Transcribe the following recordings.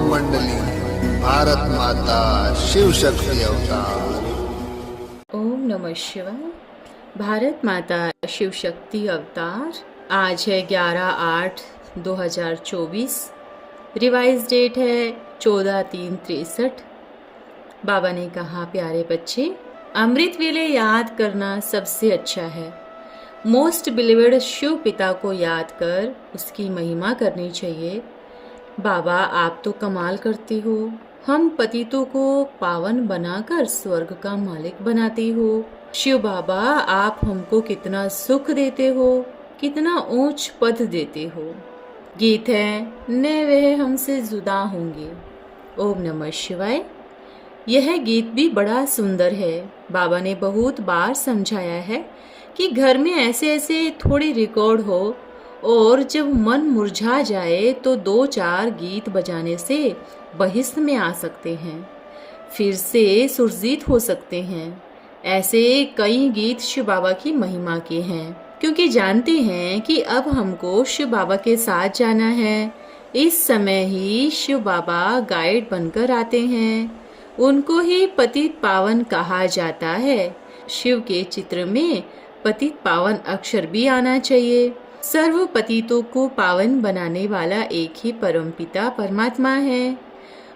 मंडली, भारत माता शिव शक्ति अवतार। ओम नमः शिवाय। भारत माता शिव शक्ति अवतार। आज है 11/8/2024। रिवाइज डेट है 14/3/63। बाबा ने कहा, प्यारे बच्चे, अमृत वेले याद करना सबसे अच्छा है। मोस्ट बिलीवेड शिव पिता को याद कर उसकी महिमा करनी चाहिए। बाबा, आप तो कमाल करते हो। हम पतितों को पावन बनाकर स्वर्ग का मालिक बनाते हो। शिव बाबा, आप हमको कितना सुख देते हो, कितना ऊंच पद देते हो। गीत है, न वह हमसे जुदा होंगे। ओम नमः शिवाय। यह गीत भी बड़ा सुंदर है। बाबा ने बहुत बार समझाया है कि घर में ऐसे ऐसे थोड़े रिकॉर्ड हो और जब मन मुरझा जाए तो 2-4 गीत बजाने से बहिश्त में आ सकते हैं, फिर से सुरजीत हो सकते हैं। ऐसे कई गीत शिव बाबा की महिमा के हैं, क्योंकि जानते हैं कि अब हमको शिव बाबा के साथ जाना है। इस समय ही शिव बाबा गाइड बनकर आते हैं। उनको ही पतित पावन कहा जाता है। शिव के चित्र में पतित पावन अक्षर भी आना चाहिए। सर्व पतितों को पावन बनाने वाला एक ही परमपिता परमात्मा है।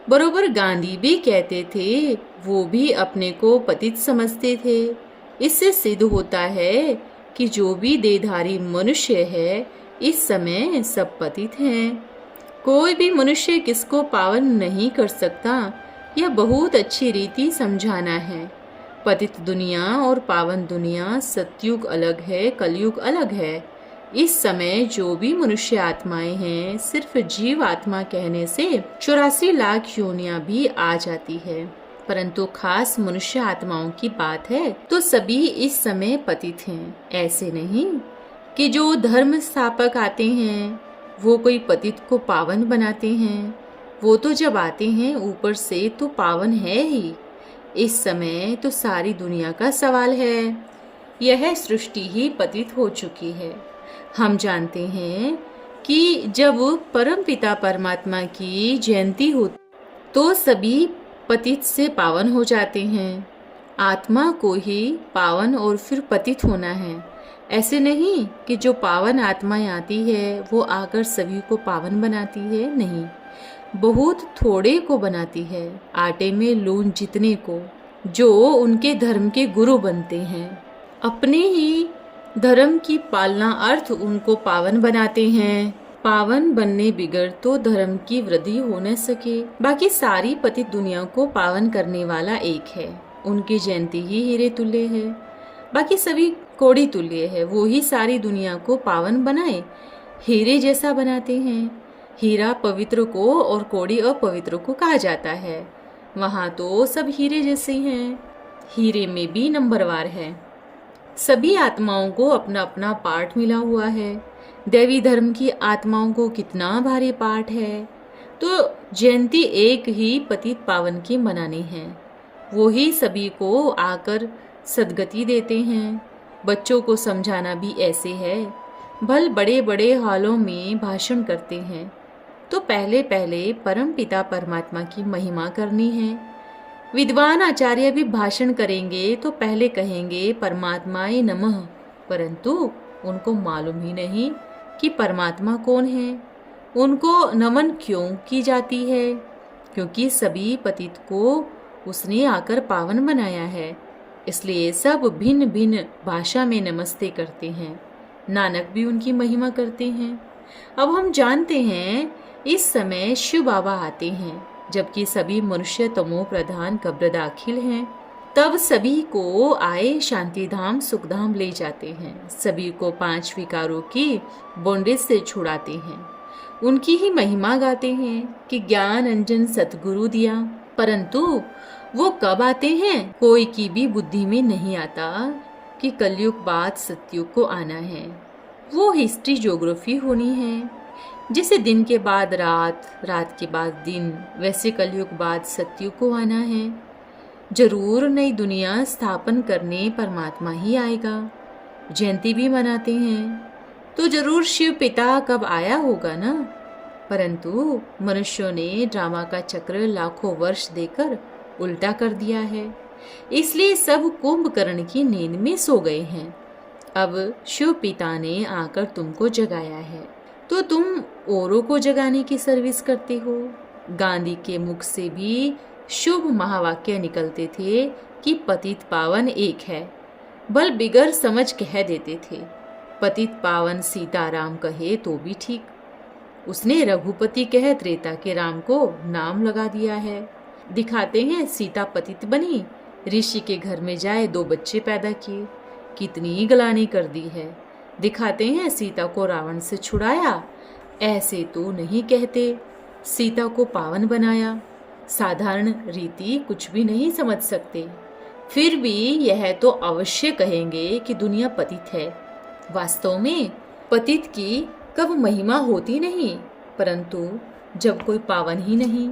बरोबर गांधी भी कहते थे, वो भी अपने को पतित समझते थे। इससे सिद्ध होता है कि जो भी देहधारी मनुष्य है इस समय सब पतित हैं। कोई भी मनुष्य किसको पावन नहीं कर सकता, यह बहुत अच्छी रीति समझाना है। पतित दुनिया और पावन दुनिया, सतयुग अलग है, कलयुग अलग है। इस समय जो भी मनुष्य आत्माएं हैं, सिर्फ जीव आत्मा कहने से 84 लाख योनियां भी आ जाती है, परंतु खास मनुष्य आत्माओं की बात है तो सभी इस समय पतित हैं। ऐसे नहीं कि जो धर्म स्थापक आते हैं वो कोई पतित को पावन बनाते हैं। वो तो जब आते हैं ऊपर से तो पावन है ही। इस समय तो सारी दुनिया का सवाल है। यह सृष्टि ही पतित हो चुकी है। हम जानते हैं कि जब परमपिता परमात्मा की जयंती हो तो सभी पतित से पावन हो जाते हैं। आत्मा को ही पावन और फिर पतित होना है। ऐसे नहीं कि जो पावन आत्माएं आती है वो आकर सभी को पावन बनाती है, नहीं, बहुत थोड़े को बनाती है, आटे में लून जितने को, जो उनके धर्म के गुरु बनते हैं। अपने ही धर्म की पालना अर्थ उनको पावन बनाते हैं। पावन बनने बिगड़ तो धर्म की वृद्धि हो न सके। बाकी सारी पतित दुनिया को पावन करने वाला एक है, उनकी जयंती ही हीरे तुल्य है। बाकी सभी कोड़ी तुल्य है। वो ही सारी दुनिया को पावन बनाए, हीरे जैसा बनाते हैं। हीरा पवित्र को और कोड़ी अपवित्र को कहा जाता है। वहाँ तो सब हीरे जैसे हैं। हीरे में भी नंबरवार है। सभी आत्माओं को अपना अपना पाठ मिला हुआ है। देवी धर्म की आत्माओं को कितना भारी पाठ है। तो जयंती एक ही पतित पावन की मनानी है। वो ही सभी को आकर सद्गति देते हैं। बच्चों को समझाना भी ऐसे है। भल बड़े बड़े हॉलों में भाषण करते हैं तो पहले पहले परम पिता परमात्मा की महिमा करनी है। विद्वान आचार्य भी भाषण करेंगे तो पहले कहेंगे परमात्माए नमः, परंतु उनको मालूम ही नहीं कि परमात्मा कौन है। उनको नमन क्यों की जाती है? क्योंकि सभी पतित को उसने आकर पावन बनाया है। इसलिए सब भिन्न भिन्न भाषा में नमस्ते करते हैं। नानक भी उनकी महिमा करते हैं। अब हम जानते हैं इस समय शिव बाबा आते हैं, जबकि सभी मनुष्य तमो प्रधान कब्र दाखिल हैं। तब सभी को आए शांतिधाम सुखधाम ले जाते हैं। सभी को 5 विकारों की बॉन्डेज से छुड़ाते हैं। उनकी ही महिमा गाते हैं कि ज्ञान अंजन सतगुरु दिया। परंतु वो कब आते हैं कोई की भी बुद्धि में नहीं आता कि कलयुग बाद सतयुग को आना है। वो हिस्ट्री ज्योग्राफी होनी है। जैसे दिन के बाद रात, रात के बाद दिन, वैसे कलयुग बाद सतयुग को आना है। जरूर नई दुनिया स्थापन करने परमात्मा ही आएगा। जयंती भी मनाते हैं तो जरूर शिव पिता कब आया होगा ना। परंतु मनुष्यों ने ड्रामा का चक्र लाखों वर्ष देकर उल्टा कर दिया है, इसलिए सब कुंभकर्ण की नींद में सो गए हैं। अब शिव पिता ने आकर तुमको जगाया है, तो तुम औरों को जगाने की सर्विस करते हो। गांधी के मुख से भी शुभ महावाक्य निकलते थे कि पतित पावन एक है, बल बिगर समझ कह देते थे। पतित पावन सीताराम कहे तो भी ठीक, उसने रघुपति कह त्रेता के राम को नाम लगा दिया है। दिखाते हैं सीता पतित बनी, ऋषि के घर में जाए 2 बच्चे पैदा किए, कितनी गलानी कर दी है। दिखाते हैं सीता को रावण से छुड़ाया, ऐसे तो नहीं कहते सीता को पावन बनाया। साधारण रीति कुछ भी नहीं समझ सकते, फिर भी यह तो अवश्य कहेंगे कि दुनिया पतित है। वास्तव में पतित की कब महिमा होती नहीं, परंतु जब कोई पावन ही नहीं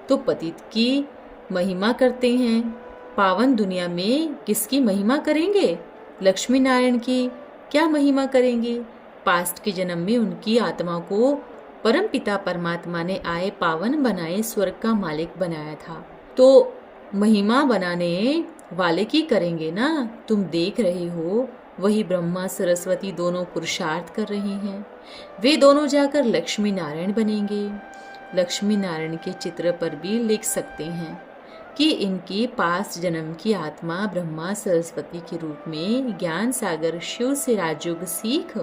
तो पतित की महिमा करते हैं। पावन दुनिया में किसकी महिमा करेंगे? लक्ष्मी नारायण की क्या महिमा करेंगे? पास्ट के जन्म में उनकी आत्मा को परम पिता परमात्मा ने आए पावन बनाए स्वर्ग का मालिक बनाया था, तो महिमा बनाने वाले की करेंगे ना। तुम देख रहे हो वही ब्रह्मा सरस्वती दोनों पुरुषार्थ कर रहे हैं, वे दोनों जाकर लक्ष्मी नारायण बनेंगे। लक्ष्मी नारायण के चित्र पर भी लिख सकते हैं कि इनकी पास्ट जन्म की आत्मा ब्रह्मा सरस्वती के रूप में ज्ञान सागर शिव से राजयोग सीख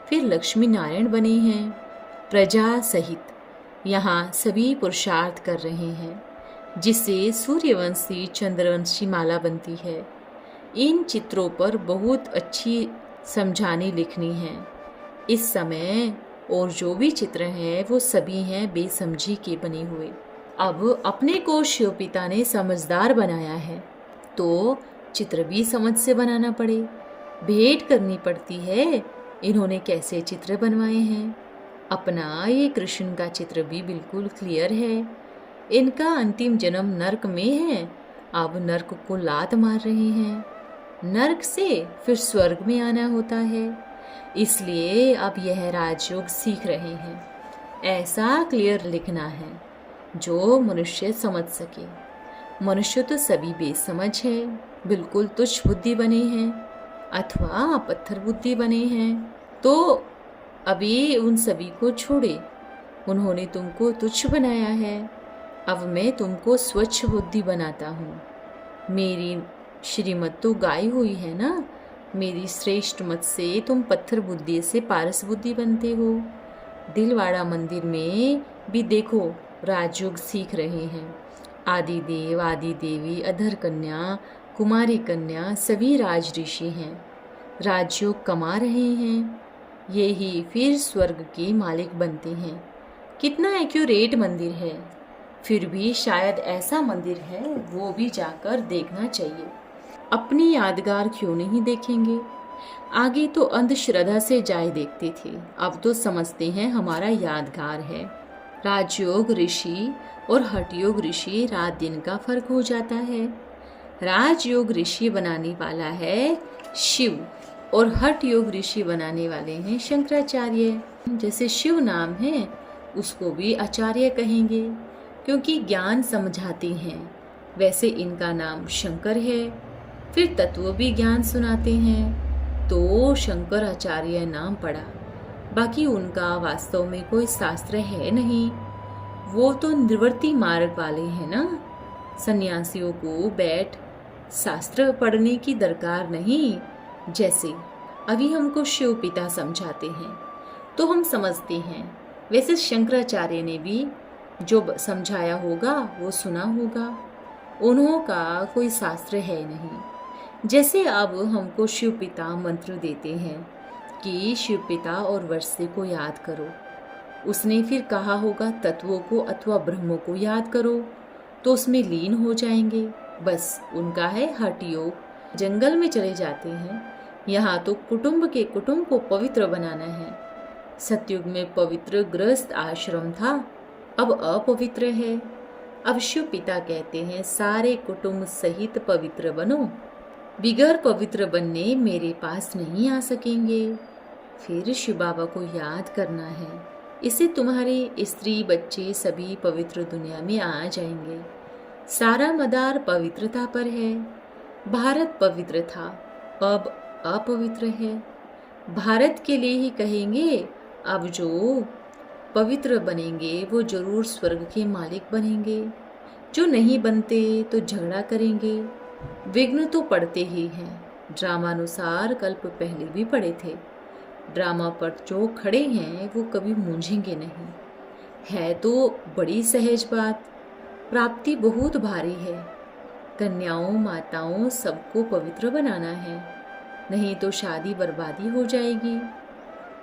फिर लक्ष्मी नारायण बने हैं। प्रजा सहित यहाँ सभी पुरुषार्थ कर रहे हैं, जिससे सूर्यवंशी चंद्रवंशी माला बनती है। इन चित्रों पर बहुत अच्छी समझानी लिखनी है इस समय, और जो भी चित्र हैं वो सभी हैं बेसमझी के बने हुए। अब अपने को शिव पिता ने समझदार बनाया है, तो चित्र भी समझ से बनाना पड़े, भेंट करनी पड़ती है। इन्होंने कैसे चित्र बनवाए हैं? अपना ये कृष्ण का चित्र भी बिल्कुल क्लियर है। इनका अंतिम जन्म नर्क में है, अब नर्क को लात मार रहे हैं। नर्क से फिर स्वर्ग में आना होता है, इसलिए अब यह राजयोग सीख रहे हैं। ऐसा क्लियर लिखना है जो मनुष्य समझ सके। मनुष्य तो सभी बेसमझ है, बिल्कुल तुच्छ बुद्धि बने हैं अथवा पत्थर बुद्धि बने हैं, तो अभी उन सभी को छोड़े। उन्होंने तुमको तुच्छ बनाया है, अब मैं तुमको स्वच्छ बुद्धि बनाता हूँ। मेरी श्रीमत तो गाई हुई है ना, मेरी श्रेष्ठ मत से तुम पत्थर बुद्धि से पारस बुद्धि बनते हो। दिलवाड़ा मंदिर में भी देखो राजयोग सीख रहे हैं। आदि देव, आदि देवी, अधर कन्या, कुमारी कन्या सभी राज ऋषि हैं, राजयोग कमा रहे हैं। ये ही फिर स्वर्ग के मालिक बनते हैं। कितना एक्यूरेट मंदिर है, फिर भी शायद ऐसा मंदिर है वो भी जाकर देखना चाहिए। अपनी यादगार क्यों नहीं देखेंगे? आगे तो अंधश्रद्धा से जाए देखते थे, अब तो समझते हैं हमारा यादगार है। राजयोग ऋषि और हठयोग ऋषि रात दिन का फर्क हो जाता है। राजयोग ऋषि बनाने वाला है शिव और हठयोग ऋषि बनाने वाले हैं शंकराचार्य। जैसे शिव नाम है उसको भी आचार्य कहेंगे क्योंकि ज्ञान समझाते हैं, वैसे इनका नाम शंकर है। फिर तत्व भी ज्ञान सुनाते हैं, तो शंकर आचार्य नाम पड़ा। बाकी उनका वास्तव में कोई शास्त्र है नहीं, वो तो निवृत्ति मार्ग वाले हैं ना। सन्यासियों को बैठ शास्त्र पढ़ने की दरकार नहीं। जैसे अभी हमको शिव पिता समझाते हैं तो हम समझते हैं, वैसे शंकराचार्य ने भी जो समझाया होगा वो सुना होगा। उन्हों का कोई शास्त्र है नहीं। जैसे अब हमको शिव पिता मंत्र देते हैं कि शिव पिता और वर्षे को याद करो, उसने फिर कहा होगा तत्वों को अथवा ब्रह्मों को याद करो, तो उसमें लीन हो जाएंगे। बस उनका है हठ योग। जंगल में चले जाते हैं, यहाँ तो कुटुंब के कुटुंब को पवित्र बनाना है। सतयुग में पवित्र गृहस्थ आश्रम था, अब अपवित्र है। अब शिव पिता कहते हैं सारे कुटुंब सहित पवित्र बनो, बिगर पवित्र बनने मेरे पास नहीं आ सकेंगे। फिर शिव बाबा को याद करना है, इससे तुम्हारे स्त्री बच्चे सभी पवित्र दुनिया में आ जाएंगे। सारा मदार पवित्रता पर है। भारत पवित्र था, अब अपवित्र है। भारत के लिए ही कहेंगे, अब जो पवित्र बनेंगे वो जरूर स्वर्ग के मालिक बनेंगे। जो नहीं बनते तो झगड़ा करेंगे। विघ्न तो पड़ते ही हैं। ड्रामानुसार कल्प पहले भी पड़े थे। ड्रामा पर जो खड़े हैं वो कभी मूंझेंगे नहीं। है तो बड़ी सहज बात, प्राप्ति बहुत भारी है। कन्याओं माताओं सबको पवित्र बनाना है, नहीं तो शादी बर्बादी हो जाएगी।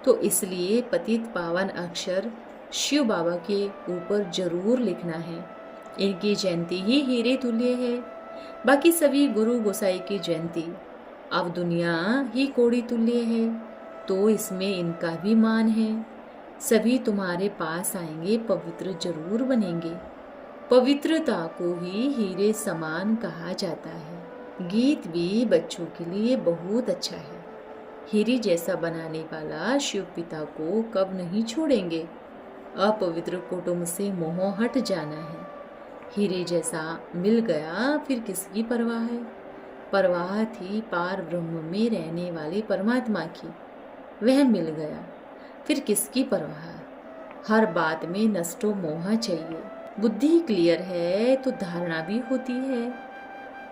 तो इसलिए पतित पावन अक्षर शिव बाबा के ऊपर जरूर लिखना है। इनकी जयंती ही हीरे तुल्य है। बाकी सभी गुरु गोसाई की जयंती अब दुनिया ही कोड़ी तुल्य है, तो इसमें इनका भी मान है। सभी तुम्हारे पास आएंगे, पवित्र जरूर बनेंगे। पवित्रता को ही हीरे समान कहा जाता है। गीत भी बच्चों के लिए बहुत अच्छा है। हीरे जैसा बनाने वाला शिव पिता को कब नहीं छोड़ेंगे। अपवित्र कुटुंब से मोह हट जाना है। हीरे जैसा मिल गया फिर किसकी परवाह है। परवाह थी पार ब्रह्म में रहने वाले परमात्मा की, वह मिल गया फिर किसकी परवाह। हर बात में नष्टो मोह चाहिए। बुद्धि क्लियर है तो धारणा भी होती है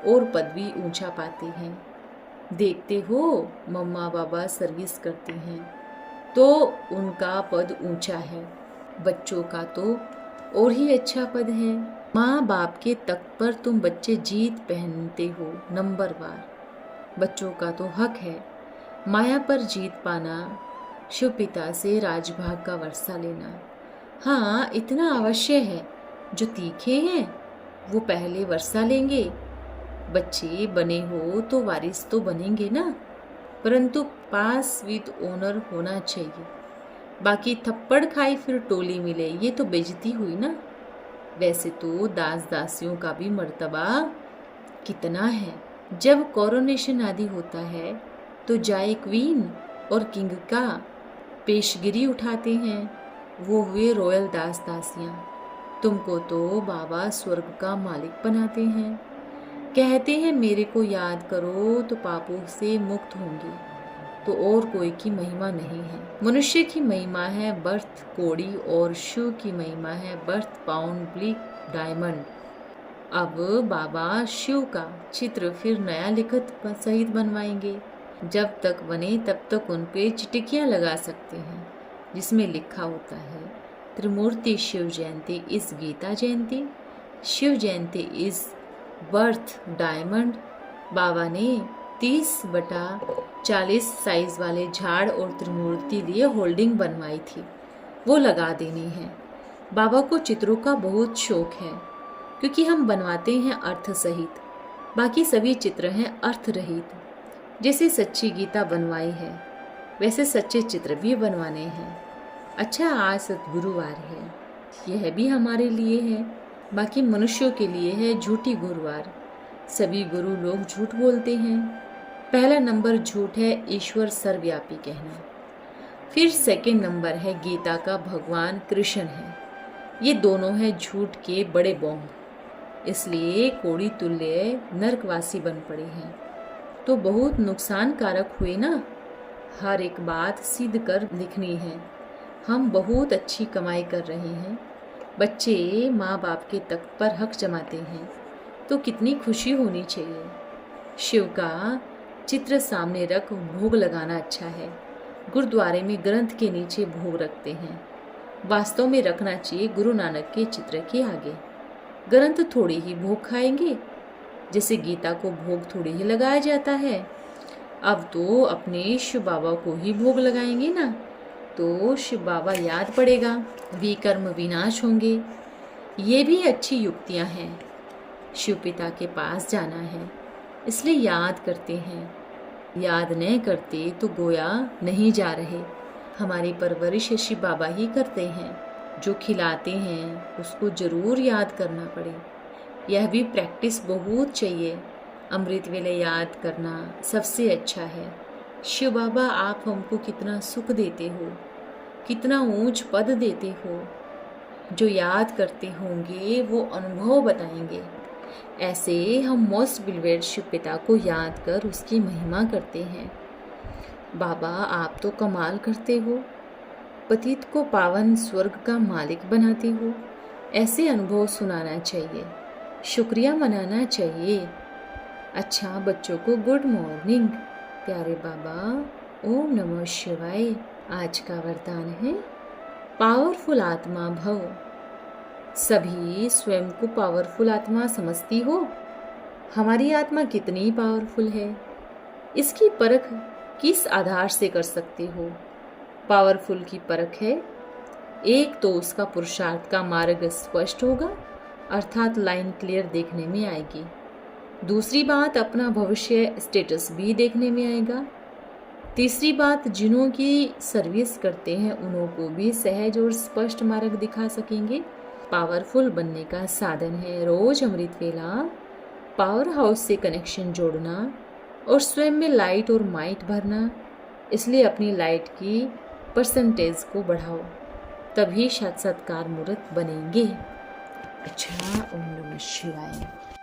और पद भी ऊंचा पाते हैं। देखते हो मम्मा बाबा सर्विस करते हैं तो उनका पद ऊंचा है। बच्चों का तो और ही अच्छा पद है। माँ बाप के तख्त पर तुम बच्चे जीत पहनते हो नंबरवार। बच्चों का तो हक है माया पर जीत पाना, शिव पिता से राजभाग का वर्षा लेना। हाँ, इतना अवश्य है, जो तीखे हैं वो पहले वर्षा लेंगे। बच्चे बने हो तो वारिस तो बनेंगे ना, परंतु पास विद ओनर होना चाहिए। बाकी थप्पड़ खाई फिर टोली मिले, ये तो बेइज्जती हुई ना। वैसे तो दास दासियों का भी मर्तबा कितना है। जब कोरोनेशन आदि होता है तो जाए क्वीन और किंग का पेशगिरी उठाते हैं, वो हुए रॉयल दास दासियाँ। तुमको तो बाबा स्वर्ग का मालिक बनाते हैं। कहते हैं मेरे को याद करो तो पापों से मुक्त होंगे, तो और कोई की महिमा नहीं है। मनुष्य की महिमा है बर्थ कोड़ी और शिव की महिमा है बर्थ पाउंड ब्लिक डायमंड। अब बाबा शिव का चित्र फिर नया लिखत सहित बनवाएंगे। जब तक बने तब तक उन पे चिटकियाँ लगा सकते हैं, जिसमें लिखा होता है त्रिमूर्ति शिव जयंती इस गीता जयंती, शिव जयंती इस बर्थ डायमंड। बाबा ने 30/40 साइज वाले झाड़ और त्रिमूर्ति लिए होल्डिंग बनवाई थी, वो लगा देनी है। बाबा को चित्रों का बहुत शौक है, क्योंकि हम बनवाते हैं अर्थ सहित, बाकी सभी चित्र हैं अर्थ रहित। जैसे सच्ची गीता बनवाई है वैसे सच्चे चित्र भी बनवाने हैं। अच्छा, आज सद्गुरुवार है, यह भी हमारे लिए है। बाकी मनुष्यों के लिए है झूठी गुरुवार। सभी गुरु लोग झूठ बोलते हैं। पहला नंबर झूठ है ईश्वर सर्वव्यापी कहना। फिर सेकंड नंबर है गीता का भगवान कृष्ण है। ये दोनों है झूठ के बड़े बॉम्ब। इसलिए कोड़ी तुल्य नरकवासी बन पड़े हैं। तो बहुत नुकसानकारक हुए ना। हर एक बात सिद्ध कर लिखनी है। हम बहुत अच्छी कमाई कर रहे हैं। बच्चे माँ बाप के तख्त पर हक जमाते हैं तो कितनी खुशी होनी चाहिए। शिव का चित्र सामने रख भोग लगाना अच्छा है। गुरुद्वारे में ग्रंथ के नीचे भोग रखते हैं, वास्तव में रखना चाहिए गुरु नानक के चित्र के आगे। ग्रंथ थोड़ी ही भोग खाएंगे, जैसे गीता को भोग थोड़ी ही लगाया जाता है। अब तो अपने शिव बाबा को ही भोग लगाएंगे ना, तो शिव बाबा याद पड़ेगा, विकर्म विनाश होंगे। ये भी अच्छी युक्तियां हैं। शिव पिता के पास जाना है इसलिए याद करते हैं। याद नहीं करते तो गोया नहीं जा रहे। हमारी परवरिश शिव बाबा ही करते हैं। जो खिलाते हैं उसको जरूर याद करना पड़े। यह भी प्रैक्टिस बहुत चाहिए। अमृत वेले याद करना सबसे अच्छा है। शिव बाबा आप हमको कितना सुख देते हो। कितना ऊंच पद देते हो। जो याद करते होंगे वो अनुभव बताएंगे। ऐसे हम मोस्ट बिलवेड शिव पिता को याद कर उसकी महिमा करते हैं। बाबा आप तो कमाल करते हो, पतित को पावन स्वर्ग का मालिक बनाते हो। ऐसे अनुभव सुनाना चाहिए, शुक्रिया मनाना चाहिए। अच्छा बच्चों को गुड मॉर्निंग। प्यारे बाबा ओम नमः शिवाय। आज का वरदान है पावरफुल आत्मा भव। सभी स्वयं को पावरफुल आत्मा समझती हो। हमारी आत्मा कितनी पावरफुल है, इसकी परख किस आधार से कर सकते हो। पावरफुल की परख है, एक तो उसका पुरुषार्थ का मार्ग स्पष्ट होगा, अर्थात लाइन क्लियर देखने में आएगी। दूसरी बात, अपना भविष्य स्टेटस भी देखने में आएगा। तीसरी बात, जिन्हों की सर्विस करते हैं उन्हों को भी सहज और स्पष्ट मार्ग दिखा सकेंगे। पावरफुल बनने का साधन है रोज अमृत वेला पावर हाउस से कनेक्शन जोड़ना और स्वयं में लाइट और माइट भरना। इसलिए अपनी लाइट की परसेंटेज को बढ़ाओ, तभी साक्षात्कार मूर्त बनेंगे। अच्छा ओम नमः शिवाय।